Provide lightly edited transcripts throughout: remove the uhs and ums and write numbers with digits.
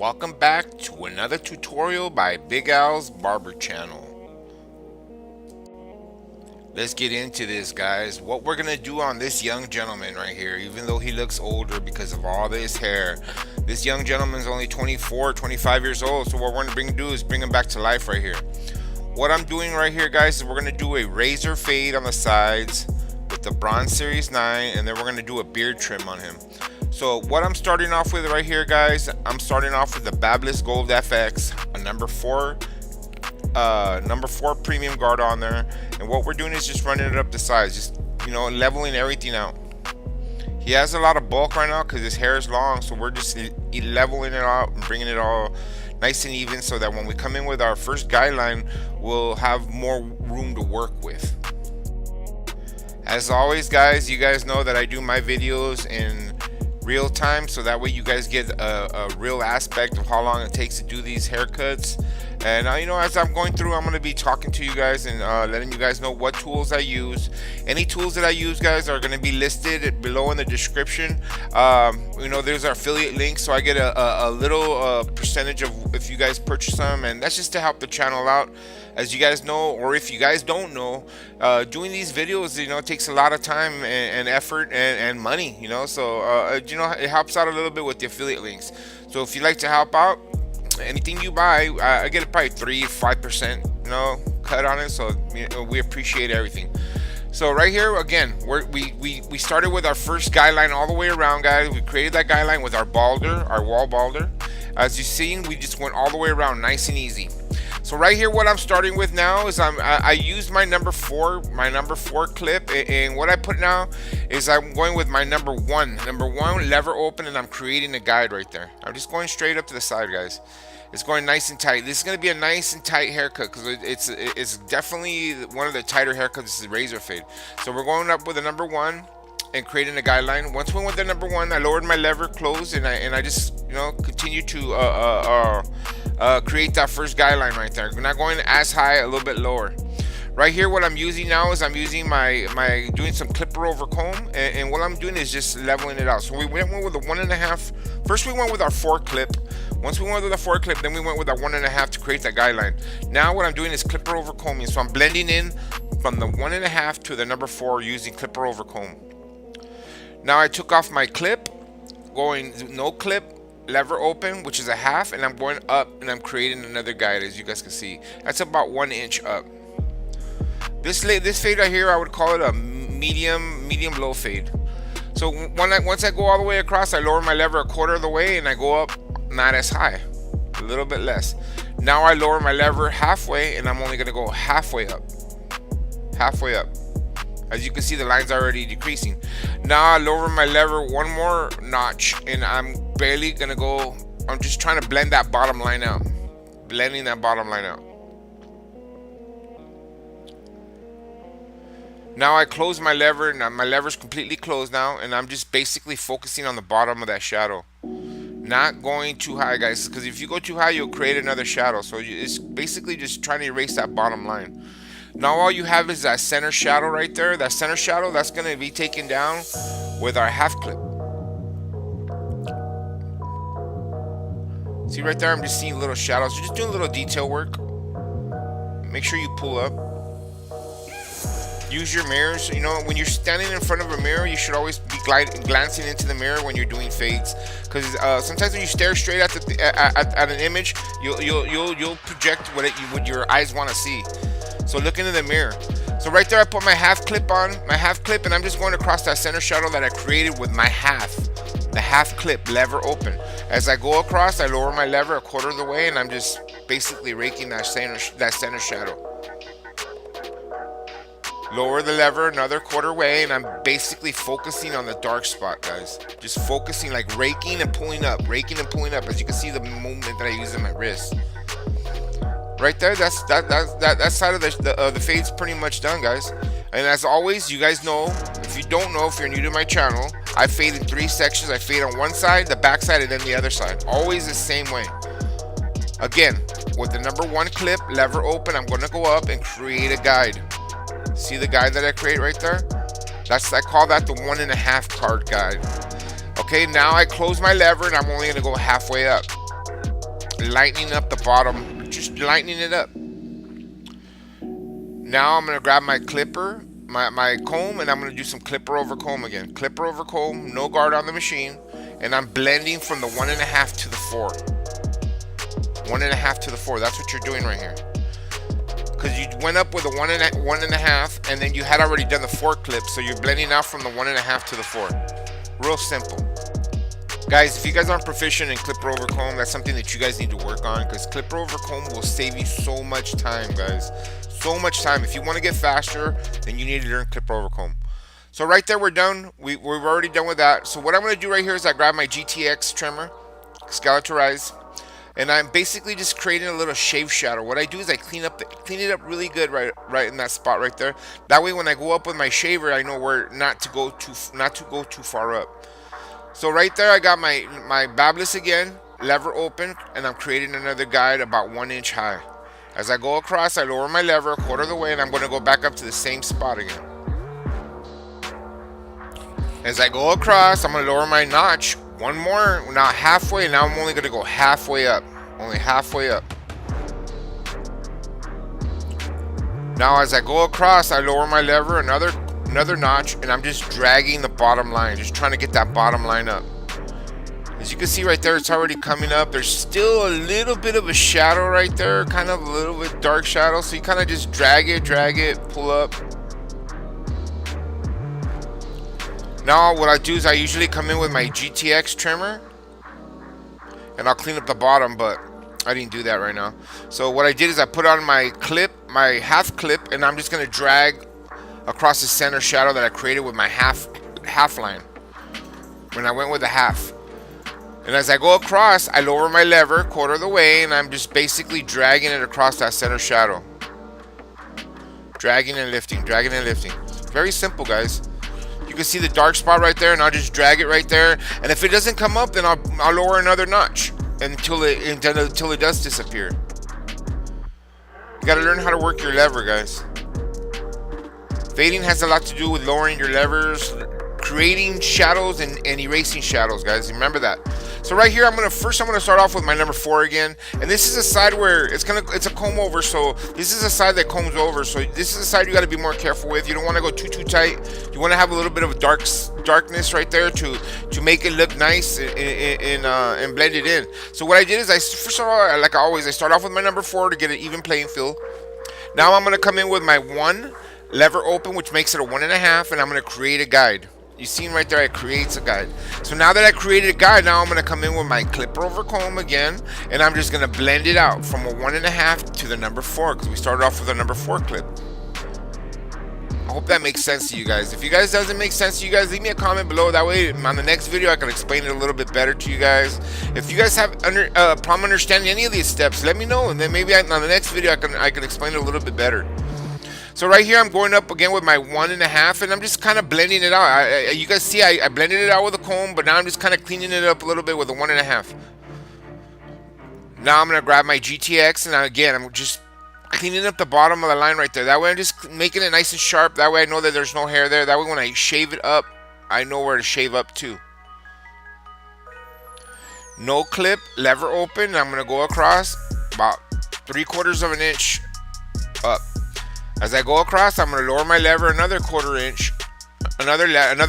welcome back to another tutorial by Big Al's Barber channel. Let's get into this, guys. What we're gonna do on this young gentleman right here, even though he looks older because of all this hair, this young gentleman's only 24 25 years old. So what we're gonna do is bring him back to life right here. What I'm doing right here, guys, is we're gonna do a razor fade on the sides with the Braun Series 9, and then we're gonna do a beard trim on him. So what I'm starting off with right here, guys, I'm starting off with the Babyliss Gold FX, a number 4 premium guard on there. And what we're doing is just running it up the sides, just, you know, leveling everything out. He has a lot of bulk right now because his hair is long, so we're just leveling it out and bringing it all nice and even, so that when we come in with our first guideline, we'll have more room to work with. As always, guys, you guys know that I do my videos in real time, so that way you guys get a real aspect of how long it takes to do these haircuts. And you know, as I'm going through, I'm going to be talking to you guys and letting you guys know what tools I use. Any tools that I use, guys, are going to be listed below in the description. You know, there's our affiliate link, so I get a little percentage of if you guys purchase them, and that's just to help the channel out. As you guys know, or if you guys don't know, doing these videos, you know, it takes a lot of time and effort and money, you know. So you know, it helps out a little bit with the affiliate links. So if you'd like to help out, anything you buy, I get probably 3-5%, you know, cut on it. So you know, we appreciate everything. So right here again, we started with our first guideline all the way around, guys. We created that guideline with our balder, our wall balder. As you've seen, we just went all the way around, nice and easy. So right here, what I'm starting with now is I used my number 4 clip, and what I put now is I'm going with my number one lever open, and I'm creating a guide right there. I'm just going straight up to the side, guys. It's going nice and tight. This is going to be a nice and tight haircut because it's definitely one of the tighter haircuts. This is razor fade. So we're going up with a number 1 and creating a guideline. Once we went to number 1, I lowered my lever close, and I just, you know, continue to create that first guideline right there. We're not going as high, a little bit lower. Right here, what I'm using now is I'm using my doing some clipper over comb, and what I'm doing is just leveling it out. So we went with a 1.5. First we went with our 4 clip. Once we went with the 4 clip, then we went with our 1.5 to create that guideline. Now what I'm doing is clipper over combing. So I'm blending in from the 1.5 to the number 4 using clipper over comb. Now I took off my clip, going no clip, lever open, which is a 1/2, and I'm going up and I'm creating another guide. As you guys can see, that's about 1 inch up. This fade right here, I would call it a medium low fade. So once I go all the way across, I lower my lever 1/4 of the way, and I go up not as high, a little bit less. Now I lower my lever halfway, and I'm only going to go halfway up. As you can see, the line's already decreasing. Now I lower my lever 1 more notch, and I'm barely gonna go. I'm just trying to blend that bottom line out, blending that bottom line out. Now I close my lever. Now my lever's completely closed now, and I'm just basically focusing on the bottom of that shadow, not going too high, guys, because if you go too high, you'll create another shadow. So it's basically just trying to erase that bottom line. Now all you have is that center shadow right there. That center shadow, that's going to be taken down with our 1/2 clip. See right there, I'm just seeing little shadows. You're just doing a little detail work. Make sure you pull up. Use your mirrors. You know, when you're standing in front of a mirror, you should always be glancing into the mirror when you're doing fades, because sometimes when you stare straight at an image, you'll project what your eyes want to see. So look into the mirror. So right there, I put my 1/2 clip on, and I'm just going across that center shadow that I created with my the 1/2 clip lever open. As I go across, I lower my lever 1/4 of the way, and I'm just basically raking that center shadow. Lower the lever another 1/4 way, and I'm basically focusing on the dark spot, guys. Just focusing, like raking and pulling up. As you can see, the movement that I use in my wrist. Right there, that side of the fade's pretty much done, guys. And as always, you guys know, if you don't know, if you're new to my channel, I fade in 3 sections. I fade on one side, the back side, and then the other side. Always the same way. Again, with the number 1 clip, lever open, I'm going to go up and create a guide. See the guide that I create right there? I call that the 1.5 card guide. Okay, now I close my lever, and I'm only going to go halfway up. lightening up the bottom, just lightening it up. Now I'm gonna grab my clipper, my comb, and I'm gonna do some clipper over comb again. Clipper over comb, no guard on the machine, and I'm blending from the 1.5 to the 4. 1.5 to the 4. That's what you're doing right here. Because you went up with a 1.5, and then you had already done the 4 clip, so you're blending out from the 1.5 to the 4. Real simple. Guys, if you guys aren't proficient in clipper over comb, that's something that you guys need to work on, because clipper over comb will save you so much time, guys. So much time. If you want to get faster, then you need to learn clipper over comb. So right there, we're done. We're already done with that. So what I'm going to do right here is I grab my GTX trimmer, Skeletorize, and I'm basically just creating a little shave shadow. What I do is I clean it up really good right in that spot right there. That way, when I go up with my shaver, I know where not to go too far up. So right there, I got my Babyliss again, lever open, and I'm creating another guide about 1 inch high. As I go across, I lower my lever 1/4 of the way, and I'm going to go back up to the same spot again. As I go across, I'm going to lower my notch one more, not halfway. Now I'm only going to go halfway up, only halfway up. Now as I go across, I lower my lever another notch, and I'm just dragging the bottom line, just trying to get that bottom line up. As you can see right there, it's already coming up. There's still a little bit of a shadow right there, kind of a little bit dark shadow, so you kind of just drag it, pull up. Now what I do is I usually come in with my GTX trimmer, and I'll clean up the bottom, but I didn't do that right now. So what I did is I put on my clip, my half clip, and I'm just going to drag across the center shadow that I created with my half line when I went with the half. And as I go across, I lower my lever 1/4 of the way, and I'm just basically dragging it across that center shadow. Dragging and lifting, dragging and lifting. Very simple, guys. You can see the dark spot right there, and I'll just drag it right there. And if it doesn't come up, then I'll lower another notch until it does disappear. You gotta learn how to work your lever, guys. Fading has a lot to do with lowering your levers, creating shadows and erasing shadows, guys. Remember that. So right here, I'm gonna start off with my number 4 again, and this is a side where it's a comb over. So this is a side that combs over. So this is a side you got to be more careful with. You don't want to go too tight. You want to have a little bit of darkness right there to make it look nice and blend it in. So what I did is first of all, like always, I start off with my number 4 to get an even playing field. Now I'm gonna come in with my 1 lever open, which makes it a 1.5, and I'm gonna create a guide. You see right there, it creates a guide. So now that I created a guide, now I'm going to come in with my clipper over comb again, and I'm just going to blend it out from a 1.5 to the number 4, because we started off with a number 4 clip. I hope that makes sense to you guys. If you guys doesn't make sense to you guys, leave me a comment below. That way, on the next video, I can explain it a little bit better to you guys. If you guys have problem understanding any of these steps, let me know, and then maybe on the next video, I can explain it a little bit better. So right here, I'm going up again with my 1.5, and I'm just kind of blending it out. You guys see, I blended it out with a comb, but now I'm just kind of cleaning it up a little bit with a 1.5. Now I'm going to grab my GTX, and again, I'm just cleaning up the bottom of the line right there. That way I'm just making it nice and sharp. That way I know that there's no hair there. That way when I shave it up, I know where to shave up to. No clip, lever open, and I'm going to go across about 3/4 of an inch up. As I go across, I'm going to lower my lever another 1/4 inch, another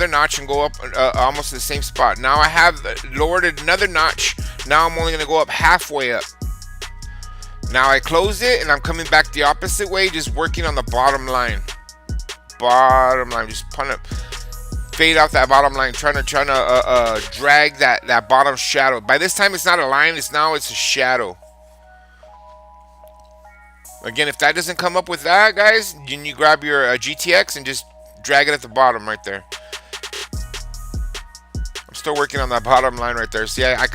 notch, and go up almost to the same spot. Now I have lowered another notch. Now I'm only going to go up halfway up. Now I close it, and I'm coming back the opposite way, just working on the bottom line. Bottom line, just fade out that bottom line, trying to drag that bottom shadow. By this time, it's not a line; it's a shadow. Again, if that doesn't come up with that, guys, then you grab your GTX and just drag it at the bottom right there. I'm still working on that bottom line right there. See, I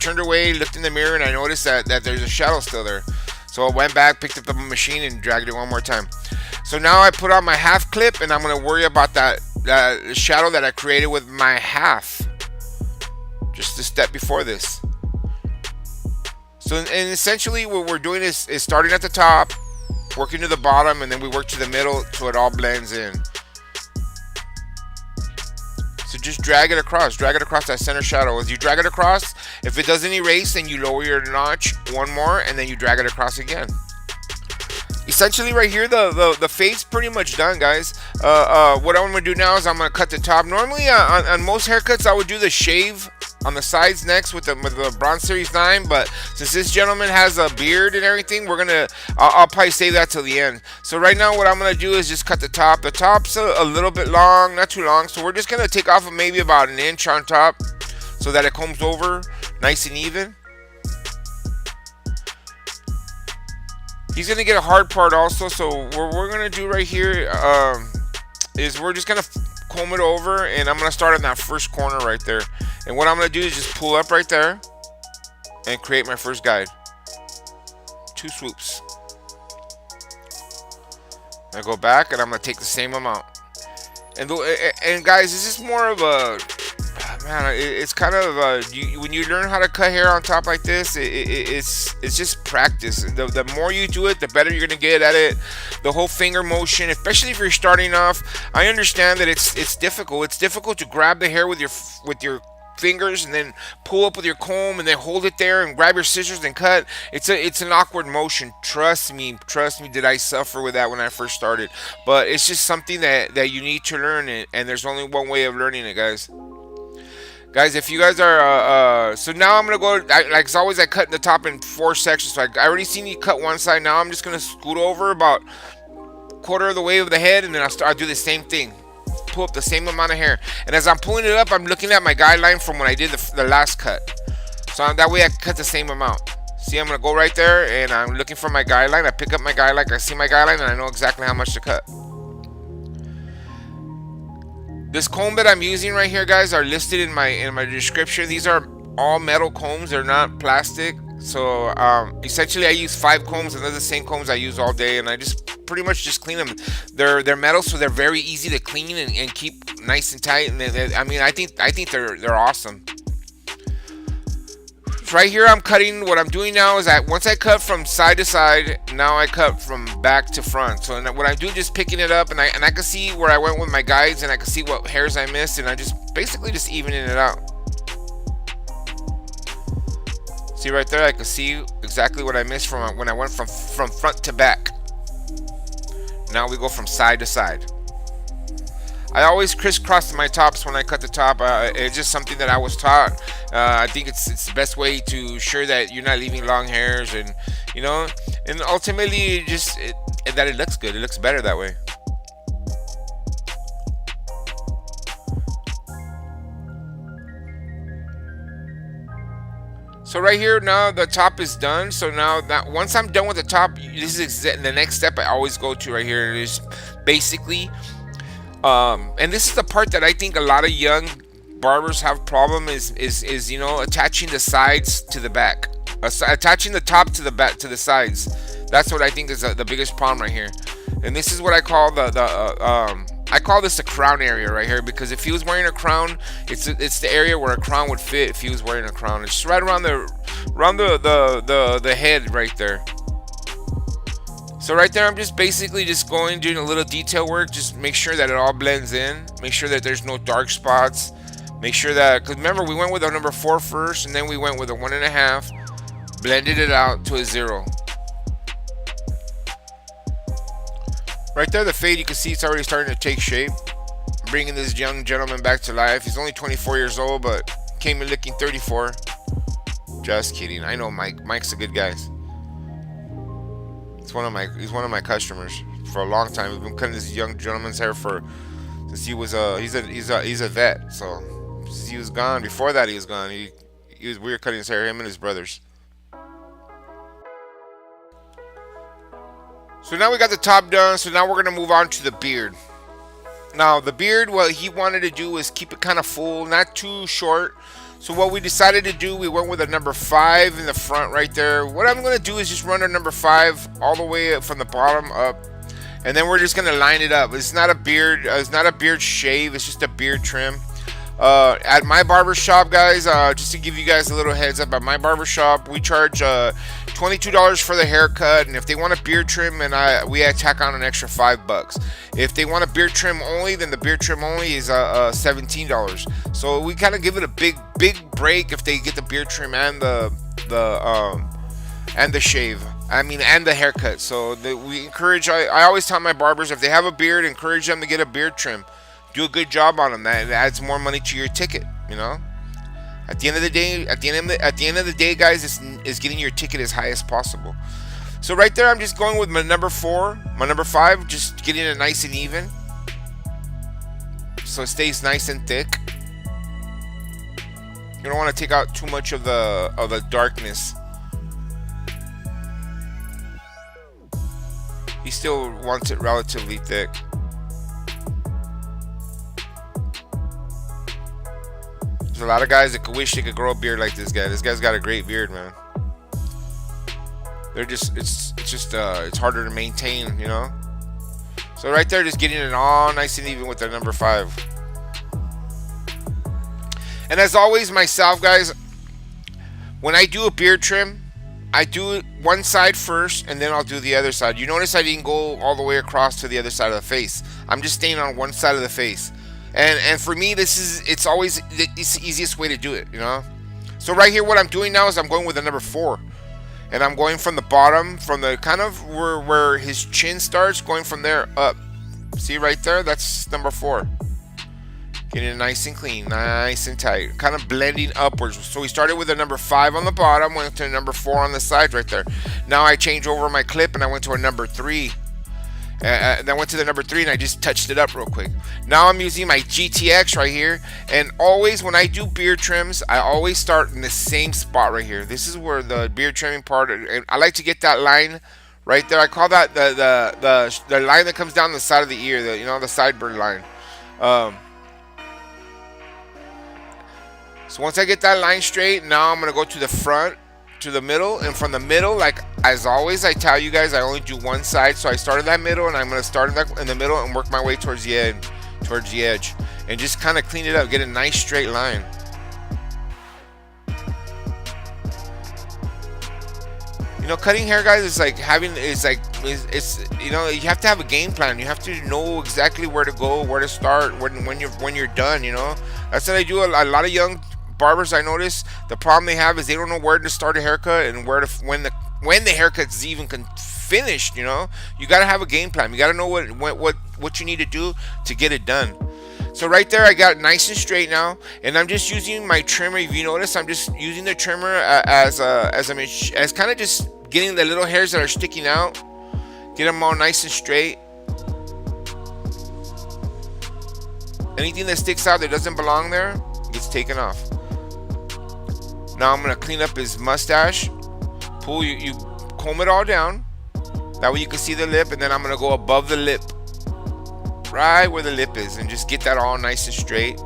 turned away, looked in the mirror, and I noticed that there's a shadow still there. So I went back, picked up the machine, and dragged it one more time. So now I put on my half clip, and I'm going to worry about that shadow that I created with my half. Just a step before this. So, and essentially what we're doing is starting at the top, working to the bottom, and then we work to the middle so it all blends in. So just drag it across that center shadow. As you drag it across, if it doesn't erase, then you lower your notch one more, and then you drag it across again. Essentially right here, the fade's pretty much done, guys. What I'm gonna do now is I'm gonna cut the top. Normally on most haircuts I would do the shave on the sides next with the Braun Series 9, but since this gentleman has a beard and everything, I'll probably save that till the end. So right now what I'm gonna do is just cut the top. The top's a little bit long, not too long, so we're just gonna take off maybe about an inch on top so that it comes over nice and even. He's gonna get a hard part also, so what we're gonna do right here is we're just gonna comb it over, and I'm gonna start on that first corner right there. And what I'm gonna do is just pull up right there and create my first guide. 2 swoops. I go back and I'm gonna take the same amount. And guys, this is more of a it's kind of when you learn how to cut hair on top like this, it's just practice. The more you do it, the better you're gonna get at it. The whole finger motion, especially if you're starting off, I understand that it's difficult. It's difficult to grab the hair with your fingers and then pull up with your comb and then hold it there and grab your scissors and cut. It's an awkward motion. Trust me, did I suffer with that when I first started. But it's just something that you need to learn, and there's only one way of learning it, guys. Guys, if you guys are, so now I'm going to go, like as always, I cut the top in 4 sections. So I already seen you cut one side. Now I'm just going to scoot over about quarter of the way of the head, and then I'll do the same thing. Pull up the same amount of hair. And as I'm pulling it up, I'm looking at my guideline from when I did the last cut. So that way I cut the same amount. See, I'm going to go right there, and I'm looking for my guideline. I pick up my guideline, I see my guideline, and I know exactly how much to cut. This comb that I'm using right here, guys, are listed in my description. These are all metal combs. They're not plastic. So essentially I use 5 combs, and they're the same combs I use all day, and I just pretty much just clean them. They're metal, so they're very easy to clean and keep nice and tight. And I think they're awesome. Right here I'm cutting. What I'm doing now is that once I cut from side to side, now I cut from back to front. So what I do is just picking it up, and I can see where I went with my guides, and I can see what hairs I missed, and I just basically just evening it out. See right there, I can see exactly what I missed from when I went from front to back. Now we go from side to side. I always crisscross my tops when I cut the top. It's just something that I was taught. I think it's the best way to ensure that you're not leaving long hairs, and and ultimately that it looks good. It looks better that way. So right here now the top is done. So now that once I'm done with the top, this is the next step I always go to right here. It is basically and this is the part that I think a lot of young barbers have problem is attaching the sides to the back, attaching the top to the back to the sides. That's what I think is the biggest problem right here. And this is what I call I call this the crown area right here, because if he was wearing a crown, it's the area where a crown would fit if he was wearing a crown. It's right around the head right there. So right there, I'm just basically just doing a little detail work. Just make sure that it all blends in. Make sure that there's no dark spots. Make sure that, because remember, we went with a number 4 first, and then we went with a 1.5. Blended it out to a 0. Right there, the fade, you can see it's already starting to take shape. Bringing this young gentleman back to life. He's only 24 years old, but came in looking 34. Just kidding. I know Mike. Mike's a good guy. He's one of my customers for a long time. We've been cutting this young gentleman's hair since he was he's a vet. So since he was gone. Before that, he was gone. We were cutting his hair, him and his brothers. So now we got the top done. So now we're gonna move on to the beard. Now the beard, what he wanted to do was keep it kind of full, not too short. So what we decided to do, we went with a number 5 in the front right there. What I'm gonna do is just run a number 5 all the way up from the bottom up, and then we're just gonna line it up. It's not a beard shave. It's just a beard trim. At my barbershop, guys, just to give you guys a little heads up, at my barbershop, we charge $22 for the haircut, and if they want a beard trim, and we tack on an extra $5. If they want a beard trim only, then the beard trim only is $17. So we kind of give it a big break if they get the beard trim and the shave. I mean, and the haircut. So we encourage. I always tell my barbers, if they have a beard, encourage them to get a beard trim. Do a good job on them. That adds more money to your ticket. You know. At the end of the day, guys, is getting your ticket as high as possible. So right there, I'm just going with my number 4, my number 5, just getting it nice and even, so it stays nice and thick. You don't want to take out too much of the darkness. He still wants it relatively thick. There's a lot of guys that could wish they could grow a beard like this guy. This guy's got a great beard, man. It's harder to maintain, you know. So right there, just getting it all nice and even with the number 5. And as always, myself, guys, when I do a beard trim, I do it one side first, and then I'll do the other side. You notice I didn't go all the way across to the other side of the face. I'm just staying on one side of the face. And for me, it's always the easiest way to do it, you know. So right here, what I'm doing now is I'm going with the number 4, and I'm going from the bottom, from the kind of where his chin starts, going from there up. See right there? That's number 4. Getting it nice and clean, nice and tight, kind of blending upwards. So we started with the number 5 on the bottom, went to number 4 on the sides right there. Now I changed over my clip and I went to a number 3. And I went to the number 3 and I just touched it up real quick. Now I'm using my GTX right here, and always when I do beard trims, I always start in the same spot right here. This is where the beard trimming part, and I like to get that line right there. I call that the line that comes down the side of the ear, the sideburn line. So once I get that line straight, now I'm gonna go to the front, to the middle, and from the middle, like as always, I tell you guys, I only do one side. So I start in that middle, and I'm gonna start in the middle and work my way towards the edge, and just kind of clean it up, get a nice straight line. You know, cutting hair, guys, is like you know, you have to have a game plan. You have to know exactly where to go, where to start, when you're done. You know, that's what I do. A lot of young barbers, I notice, the problem they have is they don't know where to start a haircut and when the haircut's even finished. You know, you got to have a game plan. You got to know what you need to do to get it done. So right there, I got it nice and straight now, and I'm just using my trimmer. If you notice, I'm just using the trimmer as kind of just getting the little hairs that are sticking out, get them all nice and straight. Anything that sticks out that doesn't belong there gets taken off. Now I'm gonna clean up his mustache. You comb it all down. That way you can see the lip, and then I'm gonna go above the lip, right where the lip is, and just get that all nice and straight.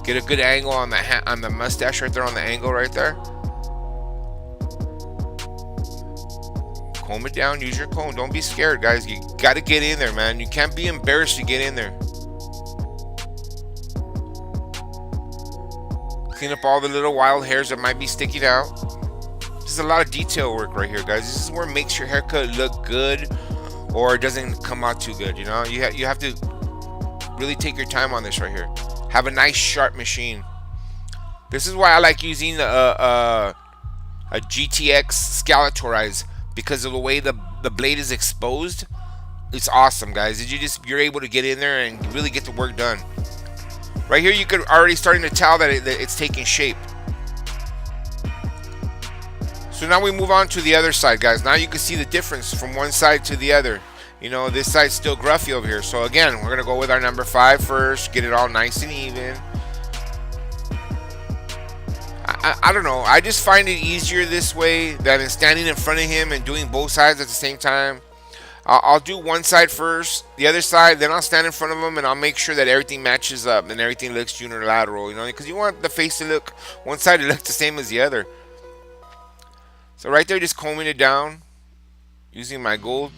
Get a good angle on the mustache right there, on the angle right there. Comb it down. Use your comb. Don't be scared, guys. You gotta get in there, man. You can't be embarrassed to get in there. Clean up all the little wild hairs that might be sticking out. This is a lot of detail work right here, guys. This is where it makes your haircut look good, or it doesn't come out too good. You know, you have to really take your time on this right here. Have a nice sharp machine. This is why I like using a GTX Scalatorize, because of the way the blade is exposed. It's awesome, guys. You're able to get in there and really get the work done. Right here, you could already starting to tell that it's taking shape. So now we move on to the other side, guys. Now you can see the difference from one side to the other. You know, this side's still gruffy over here. So again, we're gonna go with our number 5 first, get it all nice and even. I don't know. I just find it easier this way than in standing in front of him and doing both sides at the same time. I'll do one side first, the other side, then I'll stand in front of him, and I'll make sure that everything matches up and everything looks unilateral, you know, because you want the face to look, one side to look the same as the other. So right there, just combing it down, using my gold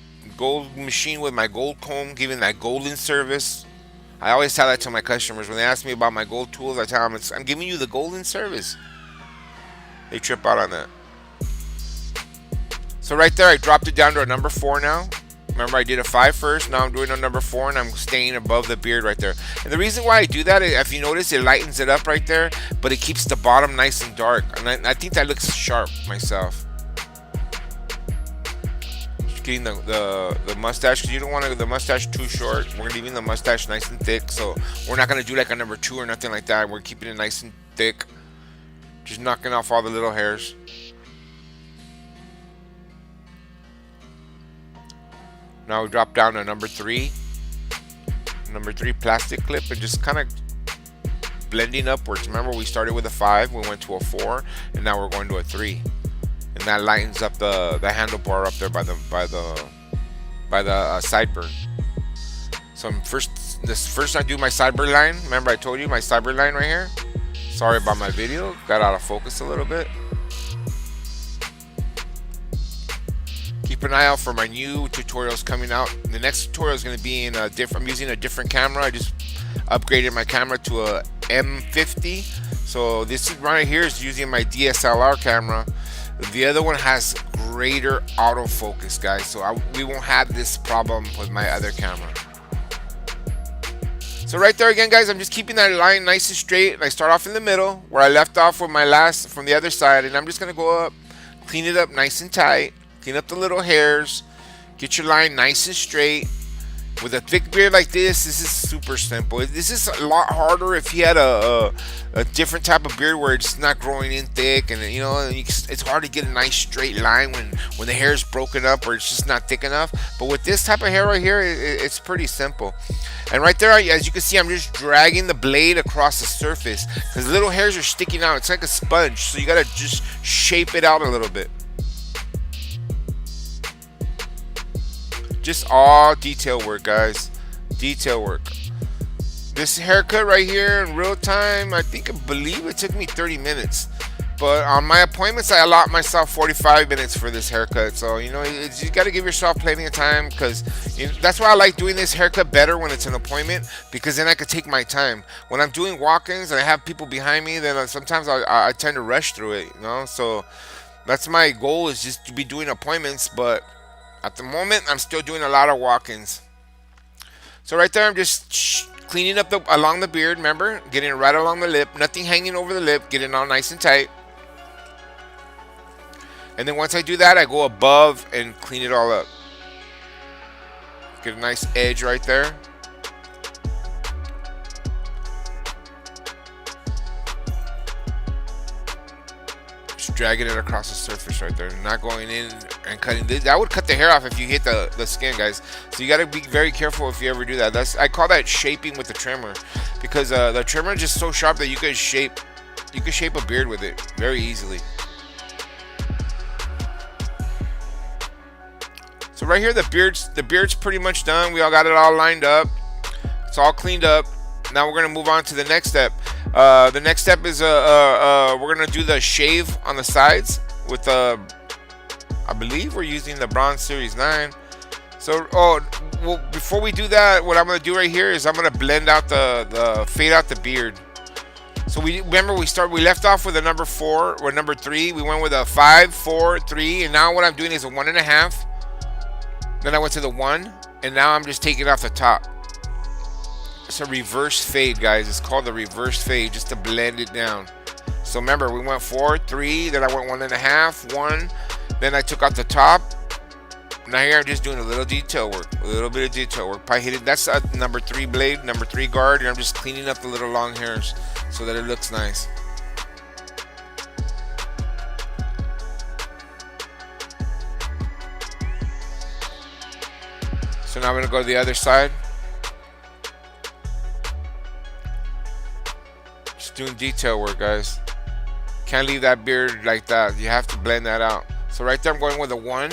machine with my gold comb, giving that golden service. I always tell that to my customers when they ask me about my gold tools. I tell them I'm giving you the golden service. They trip out on that. So right there, I dropped it down to a number 4 now. Remember, I did a 5 first. Now I'm doing a number 4, and I'm staying above the beard right there. And the reason why I do that, if you notice, it lightens it up right there, but it keeps the bottom nice and dark. And I think that looks sharp myself. Getting the mustache, because you don't want the mustache too short. We're leaving the mustache nice and thick, so we're not going to do like a number 2 or nothing like that. We're keeping it nice and thick, just knocking off all the little hairs. Now we drop down to number 3 plastic clip, and just kind of blending upwards. Remember, we started with a 5, we went to a 4, and now we're going to a 3. And that lightens up the handlebar up there by the sideburn. So first I do my sideburn line. Remember I told you my sideburn line right here. Sorry about my video, got out of focus a little bit. Keep an eye out for my new tutorials coming out. The next tutorial is going to be in a different. I'm using a different camera. I just upgraded my camera to a M50. So this right here is using my DSLR camera. The other one has greater autofocus, guys, so we won't have this problem with my other camera. So right there again, guys, I'm just keeping that line nice and straight, and I start off in the middle where I left off with my last from the other side, and I'm just gonna go up, clean it up nice and tight, clean up the little hairs, get your line nice and straight. With a thick beard like this is super simple. This is a lot harder if you had a different type of beard where it's not growing in thick, and you know it's hard to get a nice straight line when the hair is broken up or it's just not thick enough. But with this type of hair right here, it's pretty simple. And right there, as you can see, I'm just dragging the blade across the surface because the little hairs are sticking out. It's like a sponge, so you gotta just shape it out a little bit. Just all detail work, guys. Detail work. This haircut right here in real time, I believe it took me 30 minutes. But on my appointments, I allot myself 45 minutes for this haircut. So, you know, you got to give yourself plenty of time, because that's why I like doing this haircut better when it's an appointment, because then I could take my time. When I'm doing walk-ins and I have people behind me, then sometimes I tend to rush through it, you know. So that's my goal, is just to be doing appointments, but at the moment, I'm still doing a lot of walk-ins. So right there, I'm just cleaning up along the beard, remember? Getting it right along the lip. Nothing hanging over the lip. Getting it all nice and tight. And then once I do that, I go above and clean it all up. Get a nice edge right there. Dragging it across the surface right there, not going in and cutting. That would cut the hair off if you hit the skin, guys. So you got to be very careful if you ever do that. I call that shaping with the trimmer, because the trimmer is just so sharp that you could shape a beard with it very easily. So right here, the beard's pretty much done. We all got it all lined up. It's all cleaned up. Now we're gonna move on to the next step. The next step is we're gonna do the shave on the sides with I believe we're using the Braun Series 9. So well, before we do that, what I'm gonna do right here is I'm gonna blend out the fade out the beard. So we left off with a number 4 or number 3. We went with a 5, 4, 3, and now what I'm doing is a 1.5. Then I went to the 1, and now I'm just taking off the top. It's a reverse fade, guys. It's called the reverse fade, just to blend it down. So remember, we went 4, 3, then I went 1.5, 1, then I took out the top. Now here I'm just doing a little detail work, a little bit of detail work. Probably hit it. That's a number 3 blade, number 3 guard, and I'm just cleaning up the little long hairs so that it looks nice. So now I'm gonna go to the other side. Doing detail work, guys. Can't leave that beard like that. You have to blend that out. So right there, I'm going with a 1.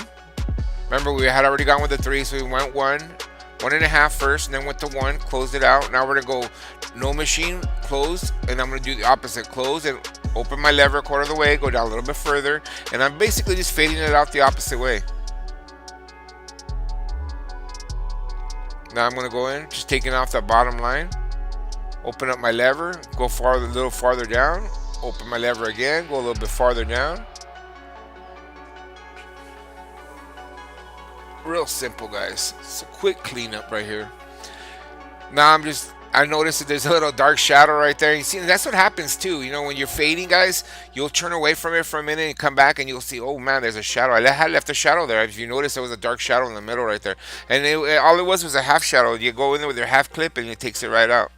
Remember, we had already gone with the 3, so we went 1, 1.5 first, and then went to 1, closed it out. Now we're gonna go no machine, close, and I'm gonna do the opposite. Close and open my lever a quarter of the way, go down a little bit further, and I'm basically just fading it out the opposite way. Now I'm gonna go in, just taking off that bottom line, open up my lever, go farther, a little farther down, open my lever again, go a little bit farther down. Real simple, guys. It's a quick cleanup right here. Now I noticed that there's a little dark shadow right there. You see, that's what happens too. You know, when you're fading, guys, you'll turn away from it for a minute and come back and you'll see, oh man, there's a shadow. I had left a shadow there. If you notice, there was a dark shadow in the middle right there. And all it was a half shadow. You go in there with your half clip and it takes it right out.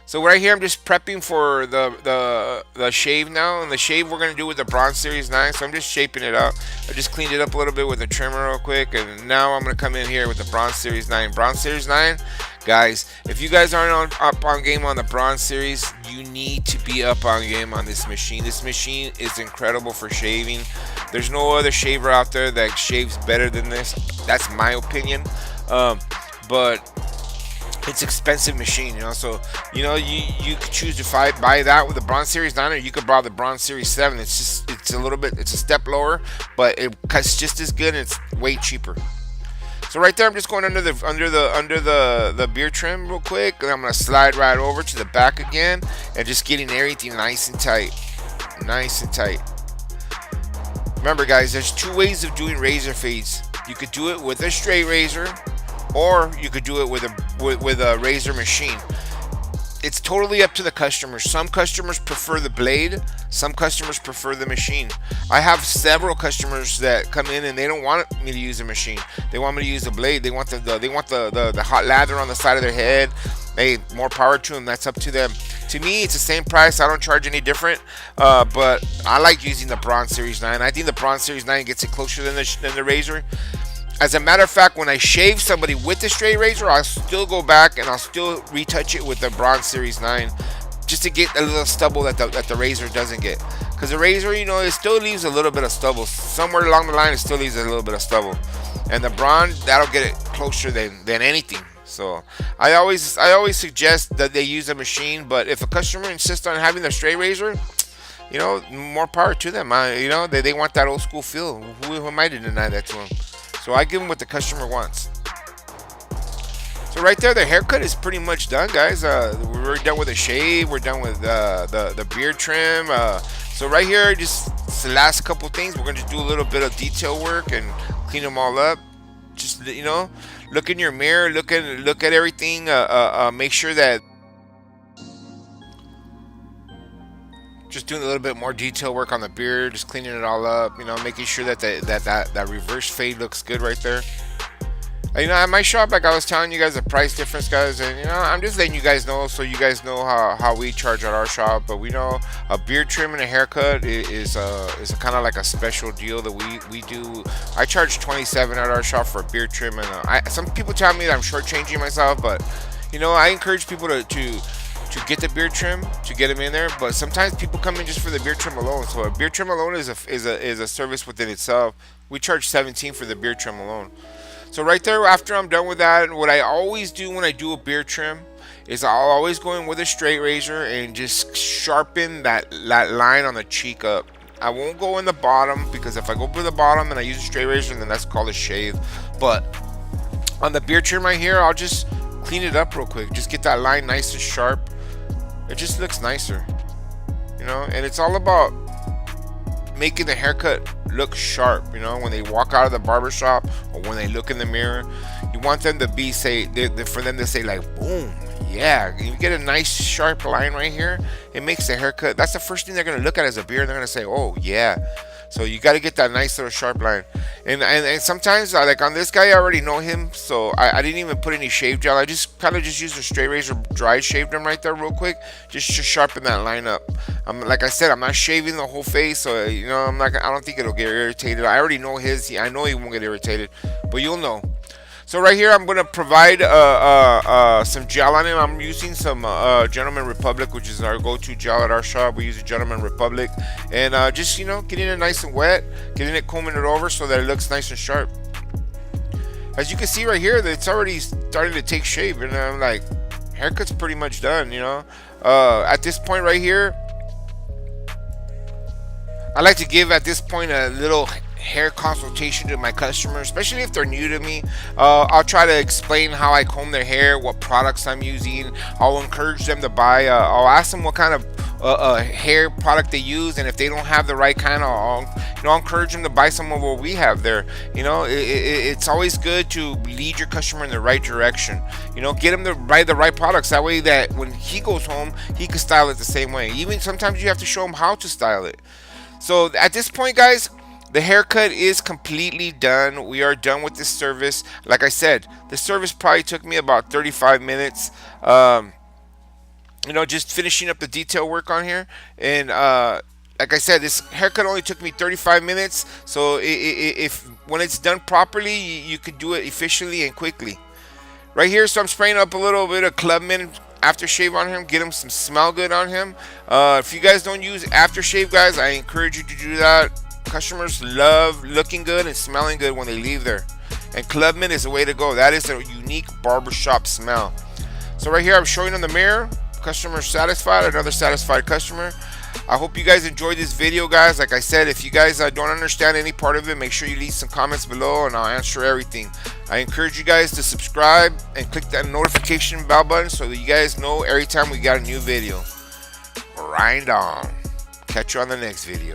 So right here, I'm just prepping for the shave now. And the shave we're going to do with the Braun Series 9. So I'm just shaping it up. I just cleaned it up a little bit with a trimmer real quick. And now I'm going to come in here with the Braun Series 9. Braun Series 9, guys, if you guys aren't up on game on the Braun Series, you need to be up on game on this machine. This machine is incredible for shaving. There's no other shaver out there that shaves better than this. That's my opinion. But it's expensive machine, you know, so you know you could choose to buy that with the Braun Series 9, or you could buy the Braun Series 7. It's a little bit, it's a step lower, but it cuts just as good and it's way cheaper. So right there, I'm just going under the beard trim real quick, and I'm gonna slide right over to the back again and just getting everything nice and tight. Remember, guys, there's two ways of doing razor fades. You could do it with a straight razor, or you could do it with a razor machine. It's totally up to the customer. Some customers prefer the blade, some customers prefer the machine. I have several customers that come in and they don't want me to use a machine. They want me to use the blade. They want the hot lather on the side of their head. Hey, more power to them. That's up to them. To me, it's the same price. I don't charge any different, but I like using the Braun Series 9. I think the Braun Series 9 gets it closer than the razor. As a matter of fact, when I shave somebody with the straight razor, I'll still go back and I'll still retouch it with the Braun Series 9 just to get a little stubble that the razor doesn't get. Because the razor, you know, it still leaves a little bit of stubble. Somewhere along the line, it still leaves a little bit of stubble. And the Braun, that'll get it closer than anything. So I always suggest that they use a machine, but if a customer insists on having the straight razor, you know, more power to them. You know, they want that old school feel. Who am I to deny that to them? So I give them what the customer wants. So right there, the haircut is pretty much done, guys. We're done with the shave. We're done with the beard trim. So right here, just the last couple things. We're going to do a little bit of detail work and clean them all up. Just, you know, look in your mirror, look at everything. Make sure that just doing a little bit more detail work on the beard, just cleaning it all up, you know, making sure that that reverse fade looks good right there. You know, at my shop, like I was telling you guys, the price difference, guys, and you know, I'm just letting you guys know so you guys know how we charge at our shop. But we know a beard trim and a haircut is kind of like a special deal that we do. I charge $27 at our shop for a beard trim, and some people tell me that I'm shortchanging myself, but you know, I encourage people to get the beard trim, to get them in there. But sometimes people come in just for the beard trim alone. So a beard trim alone is a service within itself. We charge $17 for the beard trim alone. So right there, after I'm done with that, what I always do when I do a beard trim is I'll always go in with a straight razor and just sharpen that line on the cheek up. I won't go in the bottom, because if I go for the bottom and I use a straight razor, then that's called a shave. But on the beard trim right here, I'll just clean it up real quick. Just get that line nice and sharp. It just looks nicer, you know. And it's all about making the haircut look sharp, you know. When they walk out of the barbershop or when they look in the mirror, you want them to be for them to say like, boom, yeah. You get a nice sharp line right here, it makes the haircut, that's the first thing they're going to look at as a beard. They're going to say, oh yeah. So you got to get that nice little sharp line. And sometimes, like on this guy, I already know him, so I didn't even put any shave gel. I just kind of just used a straight razor, dry shaved him right there real quick, just to sharpen that line up. Like I said, I'm not shaving the whole face, so you know, I don't think it'll get irritated. I already know I know he won't get irritated, but you'll know. So right here, I'm gonna provide some gel on it. I'm using some Gentleman Republic, which is our go-to gel at our shop. We use a Gentleman Republic, and just, you know, getting it nice and wet, getting it, combing it over so that it looks nice and sharp. As you can see right here, that it's already starting to take shape, and I'm like, haircut's pretty much done, you know. At this point right here, I like to give at this point a little hair consultation to my customers, especially if they're new to me. I'll try to explain how I comb their hair, what products I'm using. I'll encourage them to buy. I'll ask them what kind of hair product they use, and if they don't have the right kind, I'll encourage them to buy some of what we have there. It's always good to lead your customer in the right direction. Get him to buy the right products. That way, that when he goes home, he can style it the same way. Even sometimes you have to show him how to style it. So at this point, guys, the haircut is completely done. We are done with this service. Like I said, the service probably took me about 35 minutes. Just finishing up the detail work on here. And like I said, this haircut only took me 35 minutes. So if when it's done properly, you could do it efficiently and quickly. Right here, so I'm spraying up a little bit of Clubman aftershave on him, get him some smell good on him. If you guys don't use aftershave, guys, I encourage you to do that. Customers love looking good and smelling good when they leave there, and Clubman is the way to go. That is a unique barbershop smell. So right here, I'm showing them the mirror. Customer satisfied, another satisfied customer. I hope you guys enjoyed this video, guys. Like I said, if you guys don't understand any part of it, make sure you leave some comments below and I'll answer everything. I encourage you guys to subscribe and click that notification bell button so that you guys know every time we got a new video. Grind on. Catch you on the next video.